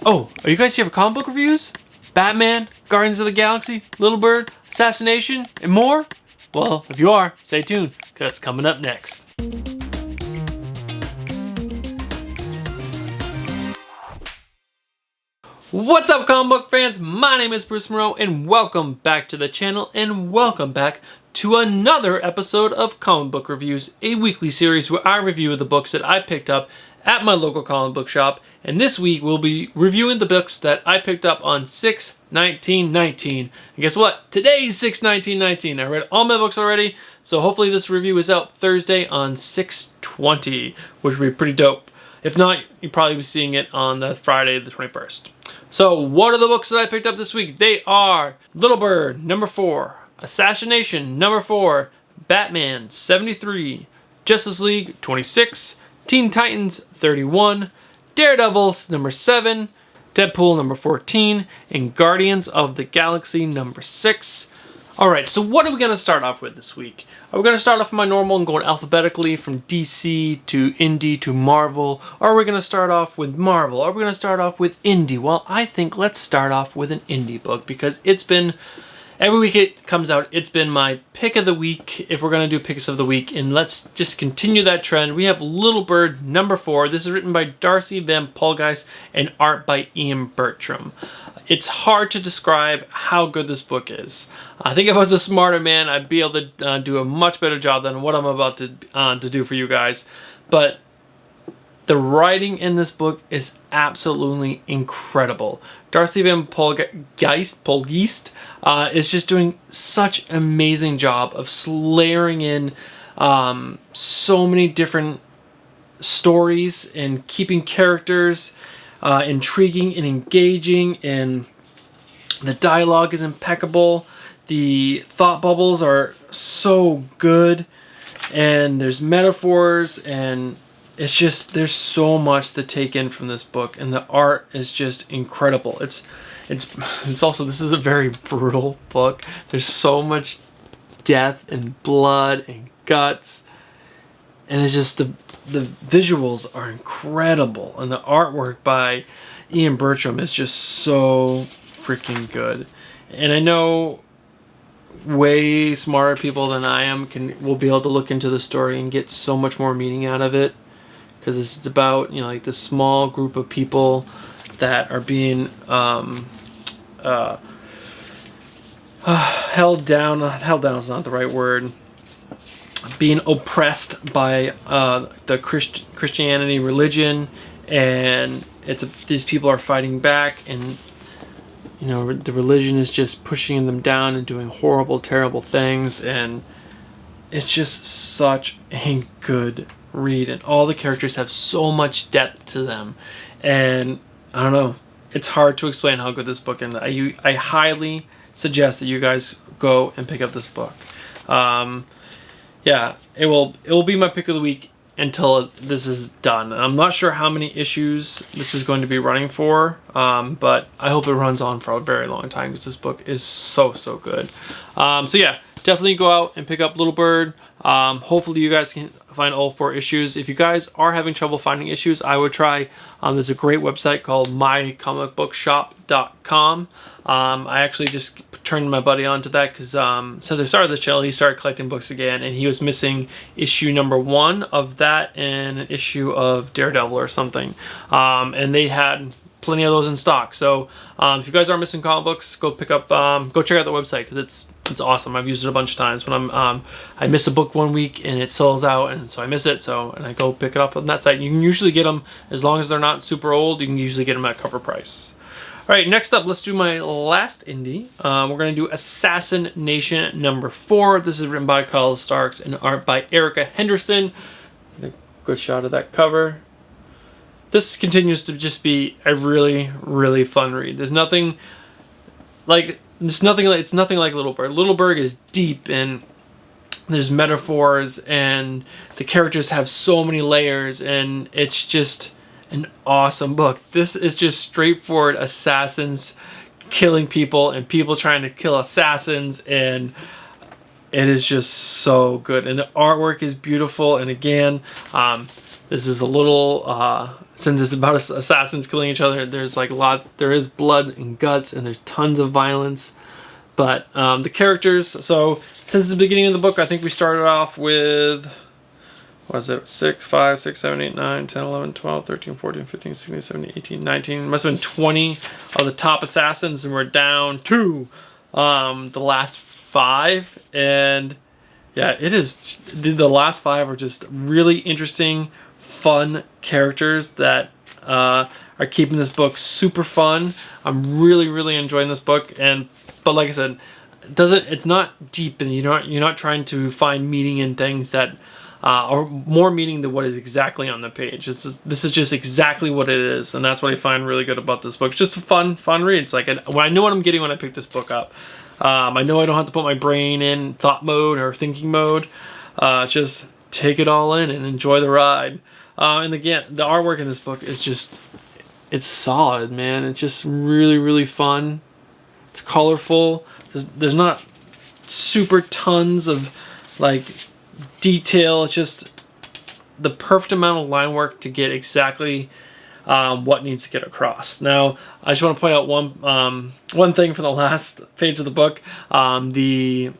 Oh, are you guys here for comic book reviews? Batman, Guardians of the Galaxy, Little Bird, Assassination, and more? Well, if you are, stay tuned, because it's coming up next. What's up, comic book fans? My name is Bruce Moreau, and welcome back to the channel, and welcome back to another episode of Comic Book Reviews, a weekly series where I review the books that I picked up at my local comic book shop. And this week we'll be reviewing the books that I picked up on 6/19/19. And guess what? Today's 6/19/19. I read all my books already, so hopefully this review is out Thursday on 6/20, which would be pretty dope. If not, you'll probably be seeing it on the Friday the 21st. So what are the books that I picked up this week? They are Little Bird, number 4, Assassination, number 4, Batman, 73, Justice League, 26, Teen Titans, 31, Daredevil, number 7, Deadpool, number 14, and Guardians of the Galaxy, number 6. Alright, so what are we going to start off with this week? Are we going to start off with my normal and going alphabetically from DC to Indie to Marvel? Or are we going to start off with Marvel? Or are we going to start off with Indie? Well, I think let's start off with an Indie book, because it's been, every week it comes out, it's been my pick of the week if we're going to do picks of the week. And let's just continue that trend. We have Little Bird, number 4. This is written by Darcy Van Polgeis and art by Ian Bertram. It's hard to describe how good this book is. I think if I was a smarter man, I'd be able to do a much better job than what I'm about to do for you guys. But the writing in this book is absolutely incredible. Darcy Van Polgeist is just doing such an amazing job of layering in so many different stories and keeping characters intriguing and engaging, and the dialogue is impeccable. The thought bubbles are so good, and there's metaphors, and it's just, there's so much to take in from this book, and the art is just incredible. It's also, this is a very brutal book. There's so much death and blood and guts, and it's just the visuals are incredible, and the artwork by Ian Bertram is just so freaking good. And I know way smarter people than I am will be able to look into the story and get so much more meaning out of it, because it's about, you know, like this small group of people that are being held down is not the right word, being oppressed by the Christianity religion, and these people are fighting back, and you know, the religion is just pushing them down and doing horrible, terrible things, and it's just such a good read, and all the characters have so much depth to them, and I don't know, it's hard to explain how good this book is. I highly suggest that you guys go and pick up this book. Yeah, it will be my pick of the week until this is done. I'm not sure how many issues this is going to be running for, but I hope it runs on for a very long time, because this book is so good. So yeah, definitely go out and pick up Little Bird. Hopefully you guys can find all 4 issues. If you guys are having trouble finding issues, I would try, there's a great website called mycomicbookshop.com. I actually just turned my buddy onto that, because since I started this channel, he started collecting books again, and he was missing issue number 1 of that and an issue of Daredevil or something, and they had plenty of those in stock. So if you guys are missing comic books, go check out the website, because it's awesome. I've used it a bunch of times when I miss a book one week and it sells out, and so I miss it, and I go pick it up on that site. You can usually get them, as long as they're not super old, you can usually get them at cover price. Alright, next up, let's do my last indie. We're going to do Assassination number 4. This is written by Kyle Starks and art by Erica Henderson. A good shot of that cover. This continues to just be a really fun read. It's nothing like Little Bird. Little Bird is deep, and there's metaphors, and the characters have so many layers, and it's just an awesome book. This is just straightforward assassins killing people and people trying to kill assassins, and it is just so good, and the artwork is beautiful. And again, this is a little since it's about assassins killing each other, there's like there is blood and guts, and there's tons of violence. But the characters, so since the beginning of the book, I think we started off with, what is it, 6, 5, 6, 7, 8, 9, 10, 11, 12, 13, 14, 15, 16, 17, 18, 19. It must have been 20 of the top assassins, and we're down to the last 5. And yeah, it is, the last 5 are just really interesting, fun characters that are keeping this book super fun. I'm really enjoying this book, but like I said, it's not deep, and you're not trying to find meaning in things that or more meaning than what is exactly on the page. This is just exactly what it is, and that's what I find really good about this book. It's just a fun read. It's like I know what I'm getting when I pick this book up. I know I don't have to put my brain in thought mode or thinking mode. Just take it all in and enjoy the ride. And again, the artwork in this book is just, it's solid, man. It's just really fun. It's colorful. There's not super tons of like detail. It's just the perfect amount of line work to get exactly what needs to get across. Now, I just want to point out one thing from the last page of the book. You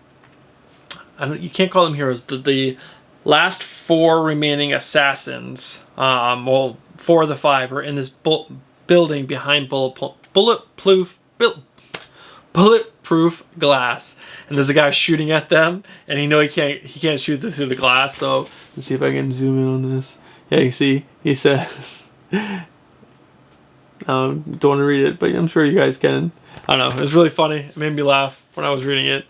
can't call them heroes. The last 4 remaining assassins, well, 4 of the 5 are in this building behind bulletproof glass, and there's a guy shooting at them, and he can't shoot through the glass. So let's see if I can zoom in on this. Yeah, you see, he says, don't want to read it, but I'm sure you guys can. I don't know, it was really funny. It made me laugh when I was reading it.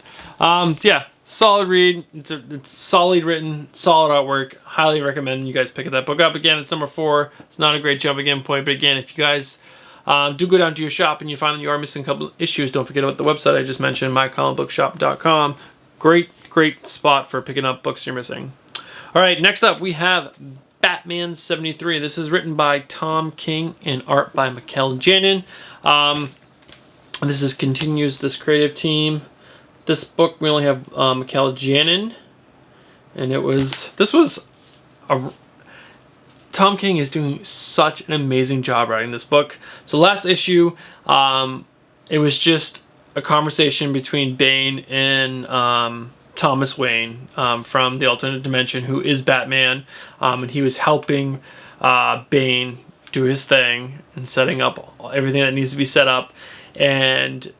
Yeah, solid read. It's solid written, solid artwork. Highly recommend you guys pick that book up. Again, it's number 4. It's not a great jumping in point, but again, if you guys do go down to your shop and you find that you are missing a couple of issues, don't forget about the website I just mentioned, mycomicbookshop.com. Great spot for picking up books you're missing. All right, next up we have Batman 73. This is written by Tom King and art by Mikel Janin. This continues this creative team. This book we only have Mikel Janin, and Tom King is doing such an amazing job writing this book. So last issue, it was just a conversation between Bane and Thomas Wayne from the alternate dimension, who is Batman, and he was helping Bane do his thing and setting up everything that needs to be set up. And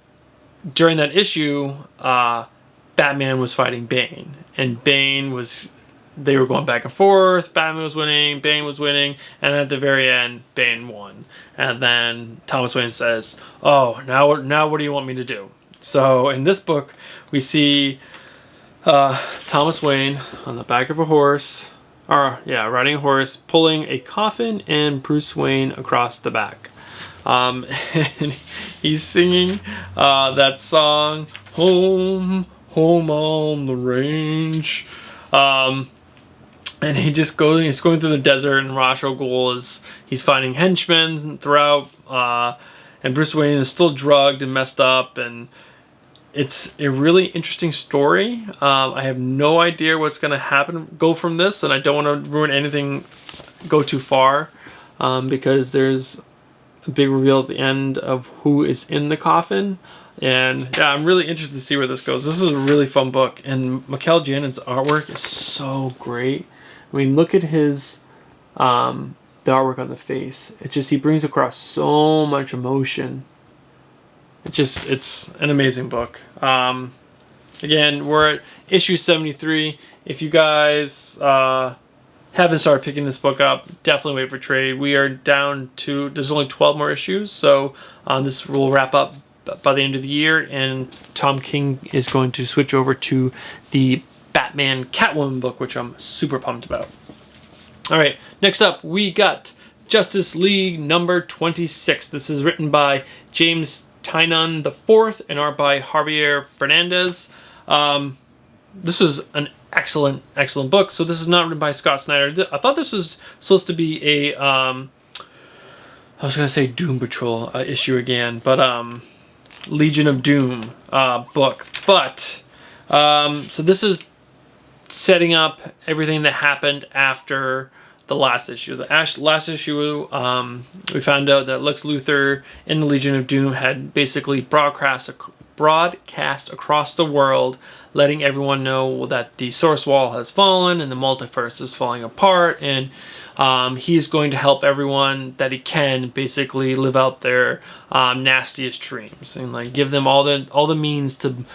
during that issue, Batman was fighting Bane, and they were going back and forth. Batman was winning, Bane was winning, and at the very end, Bane won. And then Thomas Wayne says, "Oh, now what do you want me to do?" So in this book, we see Thomas Wayne on the back of a horse, riding a horse, pulling a coffin and Bruce Wayne across the back. And he's singing that song, Home on the Range. And he's going through the desert, and Ra's al Ghul he's finding henchmen throughout, and Bruce Wayne is still drugged and messed up, and it's a really interesting story. I have no idea what's going to go from this, and I don't want to ruin anything, go too far, because there's a big reveal at the end of who is in the coffin. And yeah, I'm really interested to see where this goes. This is a really fun book, and Mikel Janin's artwork is so great. I mean, look at his the artwork on the face. He brings across so much emotion. It's an amazing book. Again, we're at issue 73. If you guys haven't started picking this book up, definitely wait for trade. We are down to, there's only 12 more issues, so this will wrap up by the end of the year, and Tom King is going to switch over to the Batman Catwoman book, which I'm super pumped about. All right, next up we got Justice League number 26. This is written by James Tynion IV and art by Javier Fernandez. This was an excellent book. So this is not written by Scott Snyder. I thought this was supposed to be a I was gonna say Doom Patrol issue again, but Legion of Doom book. But so this is setting up everything that happened after the last issue. Last issue, we found out that Lex Luthor and the Legion of Doom had basically broadcast across the world, letting everyone know that the Source Wall has fallen and the multiverse is falling apart, and he's going to help everyone that he can basically live out their nastiest dreams and like give them all the means to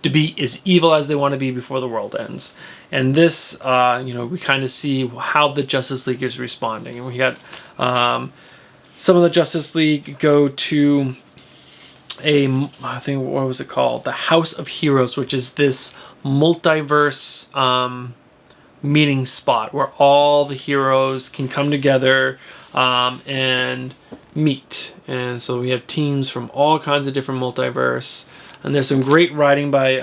be as evil as they want to be before the world ends. And this, we kind of see how the Justice League is responding, and we got some of the Justice League go to I think, what was it called? The House of Heroes, which is this multiverse meeting spot where all the heroes can come together and meet. And so we have teams from all kinds of different multiverse. And there's some great writing by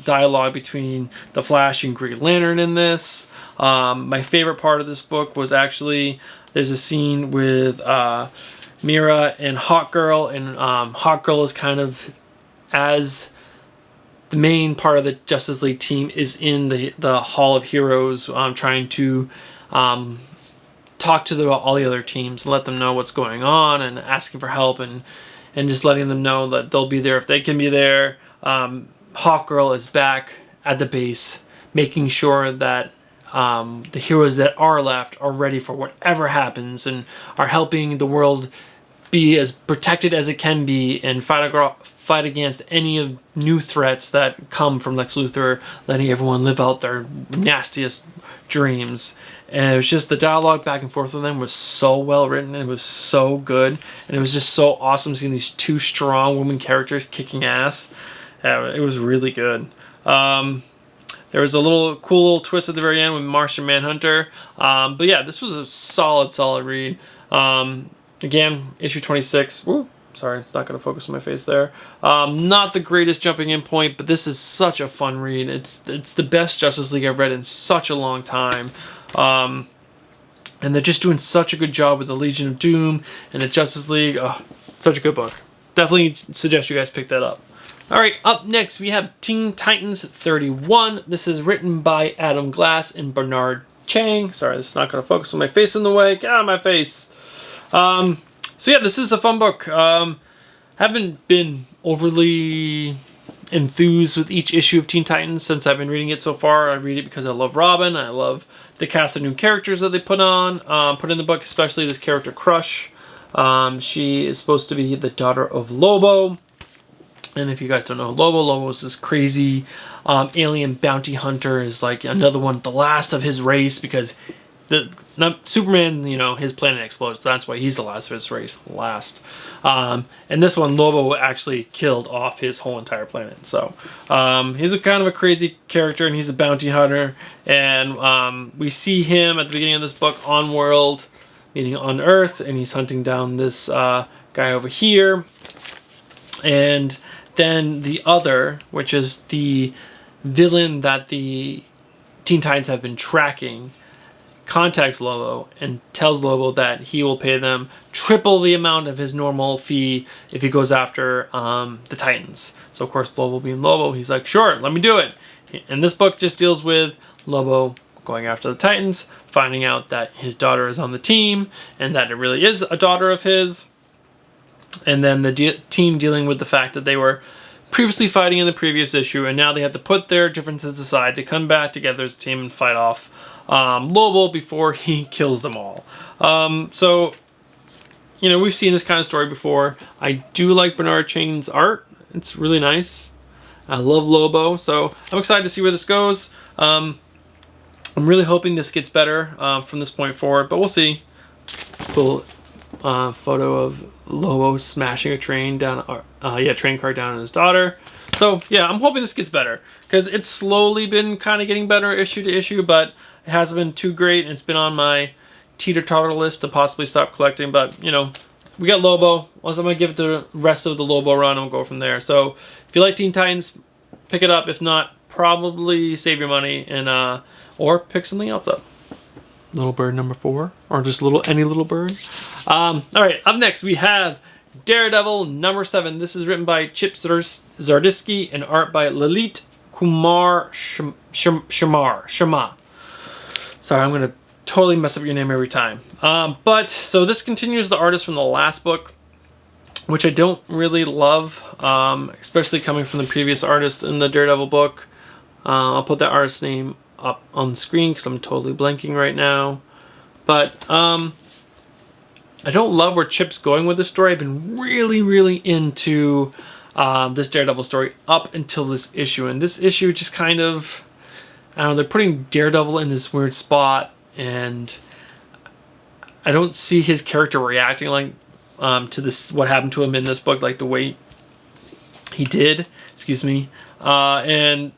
dialogue between the Flash and Green Lantern in this. My favorite part of this book was actually, there's a scene with Mira and Hawkgirl, and Hawkgirl is kind of, as the main part of the Justice League team, is in the Hall of Heroes, trying to talk to all the other teams and let them know what's going on and asking for help and just letting them know that they'll be there if they can be there. Hawkgirl is back at the base, making sure that the heroes that are left are ready for whatever happens and are helping the world be as protected as it can be and fight against any new threats that come from Lex Luthor, letting everyone live out their nastiest dreams. And it was just, the dialogue back and forth with them was so well written, and it was so good, and it was just so awesome seeing these two strong women characters kicking ass. It was really good. There was a cool little twist at the very end with Martian Manhunter. But yeah, this was a solid read. Again, issue 26. Woo, sorry, it's not going to focus on my face there. Not the greatest jumping in point, but this is such a fun read. It's the best Justice League I've read in such a long time. And they're just doing such a good job with the Legion of Doom and the Justice League. Oh, such a good book. Definitely suggest you guys pick that up. Alright, up next we have Teen Titans 31. This is written by Adam Glass and Bernard Chang. Sorry, this is not going to focus on my face in the way. Get out of my face. So yeah, this is a fun book. Haven't been overly enthused with each issue of Teen Titans since I've been reading it so far. I read it because I love Robin. I love the cast of new characters that they put in the book, especially this character Crush. She is supposed to be the daughter of Lobo. And if you guys don't know Lobo is this crazy alien bounty hunter, is like another one, the last of his race, because Superman, his planet explodes, so that's why he's the last of his race, and this one, Lobo actually killed off his whole entire planet. So he's a kind of a crazy character, and he's a bounty hunter, and we see him at the beginning of this book on World, meaning on Earth, and he's hunting down this guy over here. And then the other, which is the villain that the Teen Titans have been tracking, contacts Lobo and tells Lobo that he will pay them triple the amount of his normal fee if he goes after the Titans. So of course, Lobo being Lobo, he's like, sure, let me do it. And this book just deals with Lobo going after the Titans, finding out that his daughter is on the team and that it really is a daughter of his, and then the team dealing with the fact that they were previously fighting in the previous issue, and now they have to put their differences aside to come back together as a team and fight off Lobo before he kills them all. So, we've seen this kind of story before. I do like Bernard Chang's art. It's really nice. I love Lobo, so I'm excited to see where this goes. I'm really hoping this gets better from this point forward, but we'll see. Cool photo of Lobo smashing a train train car down on his daughter. So yeah, I'm hoping this gets better, because it's slowly been kind of getting better issue to issue, but it hasn't been too great, and it's been on my teeter-totter list to possibly stop collecting. But we got Lobo. I'm gonna give it the rest of the Lobo run, and we'll go from there. So if you like Teen Titans, pick it up. If not, probably save your money and or pick something else up. Little Bird number 4, or just any little bird. All right, up next we have Daredevil number 7. This is written by Chip Zdarsky and art by Lalit Kumar Sharma. Sorry, I'm gonna totally mess up your name every time. But so this continues the artist from the last book, which I don't really love, especially coming from the previous artist in the Daredevil book. I'll put that artist's name up on the screen because I'm totally blanking right now. But I don't love where Chip's going with this story. I've been really into this Daredevil story up until this issue. And this issue just kind of, I don't know, they're putting Daredevil in this weird spot. And I don't see his character reacting like to this, what happened to him in this book, like the way he did. Excuse me. And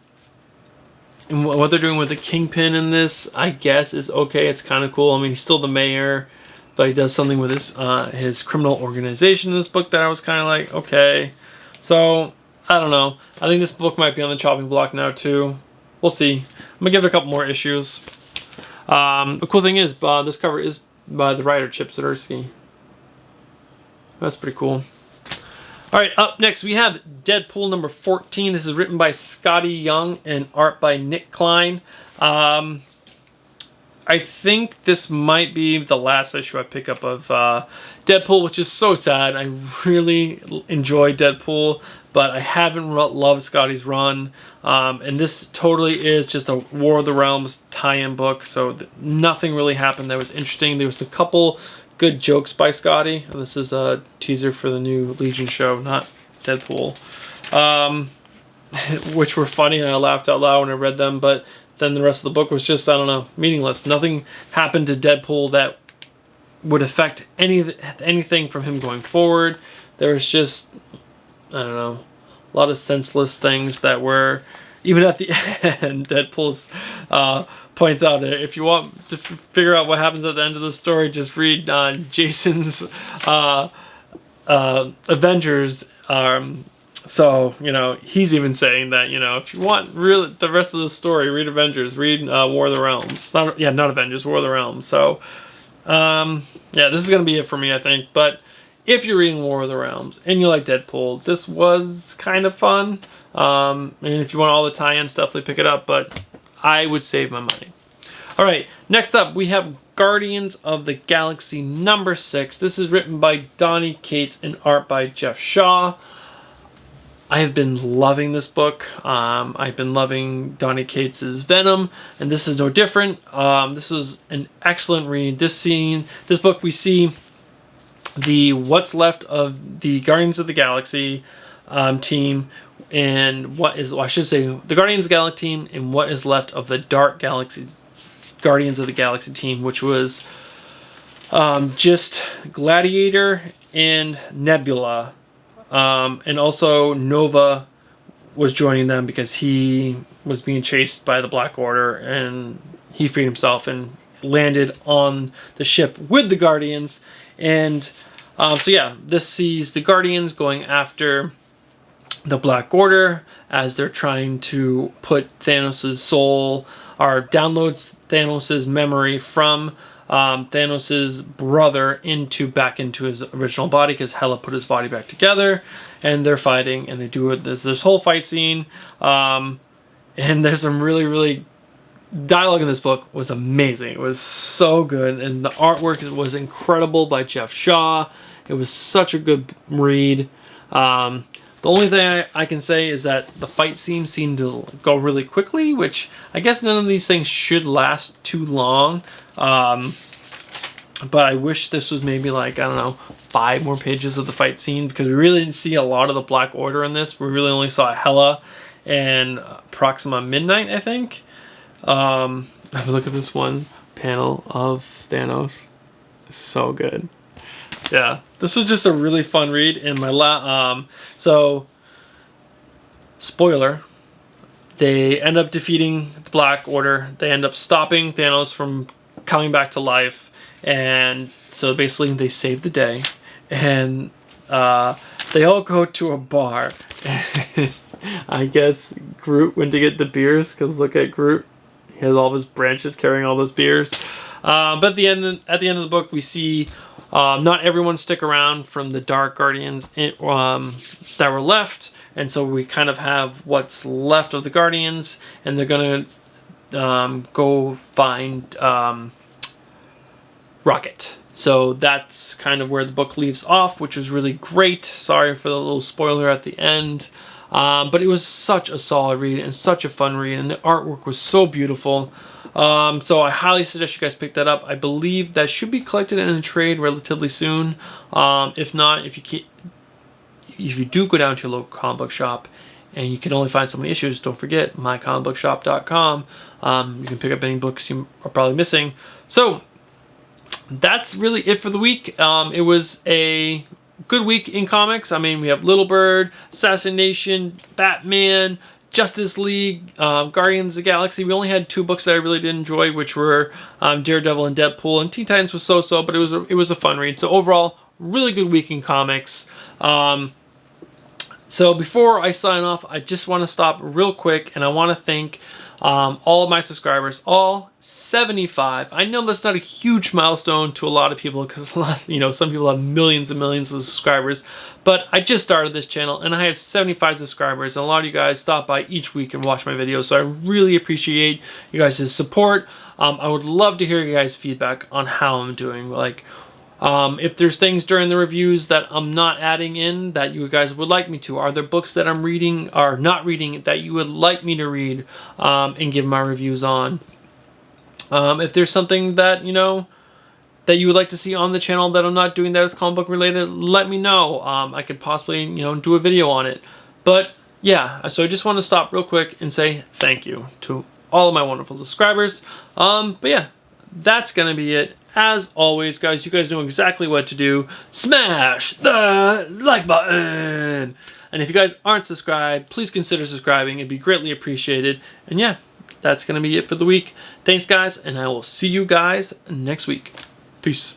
what they're doing with the Kingpin in this, I guess, is okay. It's kind of cool. I mean, he's still the mayor, but he does something with his criminal organization in this book that I was kind of like, okay. So, I don't know. I think this book might be on the chopping block now, too. We'll see. I'm going to give it a couple more issues. The cool thing is, this cover is by the writer, Chip Zdarsky. That's pretty cool. Alright, up next we have Deadpool number 14. This is written by Scotty Young and art by Nick Klein. I think this might be the last issue I pick up of Deadpool, which is so sad. I really enjoy Deadpool, but I haven't loved Scotty's run. And this totally is just a War of the Realms tie-in book, so nothing really happened that was interesting. There was a couple good jokes by Scotty. This is a teaser for the new Legion show, not Deadpool, which were funny, and I laughed out loud when I read them, but then the rest of the book was just, I don't know, meaningless. Nothing happened to Deadpool that would affect anything from him going forward. There was just, I don't know, a lot of senseless things that were, even at the end, Deadpool's points out, if you want to figure out what happens at the end of the story, just read Jason's Avengers. So, you know, he's even saying that, you know, if you want really the rest of the story, read Avengers, read War of the Realms. Not Avengers, War of the Realms. So, yeah, this is going to be it for me, I think. But if you're reading War of the Realms and you like Deadpool, this was kind of fun. And if you want all the tie-in stuff, they pick it up, but I would save my money. Alright, next up we have Guardians of the Galaxy number 6. This is written by Donny Cates and art by Jeff Shaw. I have been loving this book. I've been loving Donny Cates' Venom, and this is no different. This was an excellent read. This book we see what's left of the Guardians of the Galaxy team, and the Guardians of the Galaxy team, and what is left of the Dark Galaxy Guardians of the Galaxy team, which was just Gladiator and Nebula. And also Nova was joining them because he was being chased by the Black Order, and he freed himself and landed on the ship with the Guardians. And so yeah, this sees the Guardians going after the Black Order as they're trying to put Thanos' soul, or downloads Thanos' memory from Thanos' brother back into his original body, because Hela put his body back together, and they're fighting, and they do it. There's this whole fight scene, and there's some really dialogue in this book was amazing. It was so good, and the artwork was incredible by Jeff Shaw. It was such a good read. The only thing I can say is that the fight scenes seem to go really quickly, which I guess none of these things should last too long. But I wish this was maybe like, I don't know, 5 more pages of the fight scene, because we really didn't see a lot of the Black Order in this. We really only saw Hela and Proxima Midnight, I think. Have a look at this one panel of Thanos. It's so good. Yeah, this was just a really fun read. And so, spoiler, they end up defeating the Black Order. They end up stopping Thanos from coming back to life, and so basically they save the day, and they all go to a bar. I guess Groot went to get the beers, because look at Groot. He has all of his branches carrying all those beers. But at the end of the book, we see not everyone stick around from the Dark Guardians that were left, and so we kind of have what's left of the Guardians, and they're gonna go find Rocket. So that's kind of where the book leaves off, which was really great. Sorry for the little spoiler at the end. But it was such a solid read and such a fun read, and the artwork was so beautiful. So I highly suggest you guys pick that up. I believe that should be collected in a trade relatively soon. If not, if you do go down to your local comic book shop and you can only find so many issues, don't forget mycomicbookshop.com. You can pick up any books you are probably missing. So that's really it for the week. It was a good week in comics. I mean, we have Little Bird, Assassination, Batman, Justice League, Guardians of the Galaxy. We only had 2 books that I really did enjoy, which were Daredevil and Deadpool. And Teen Titans was so-so, but it was a fun read. So overall, really good week in comics. So before I sign off, I just want to stop real quick, and I want to thank all of my subscribers, all 75. I know that's not a huge milestone to a lot of people because some people have millions and millions of subscribers, but I just started this channel and I have 75 subscribers, and a lot of you guys stop by each week and watch my videos, so I really appreciate you guys' support. I would love to hear you guys' feedback on how I'm doing. Like, if there's things during the reviews that I'm not adding in that you guys would like me to, are there books that I'm reading or not reading that you would like me to read and give my reviews on? If there's something that, that you would like to see on the channel that I'm not doing that is comic book related, let me know. I could possibly, do a video on it. But yeah, so I just want to stop real quick and say thank you to all of my wonderful subscribers. But yeah, that's going to be it. As always, guys, you guys know exactly what to do. Smash the like button! And if you guys aren't subscribed, please consider subscribing. It'd be greatly appreciated. And yeah, that's going to be it for the week. Thanks, guys, and I will see you guys next week. Peace.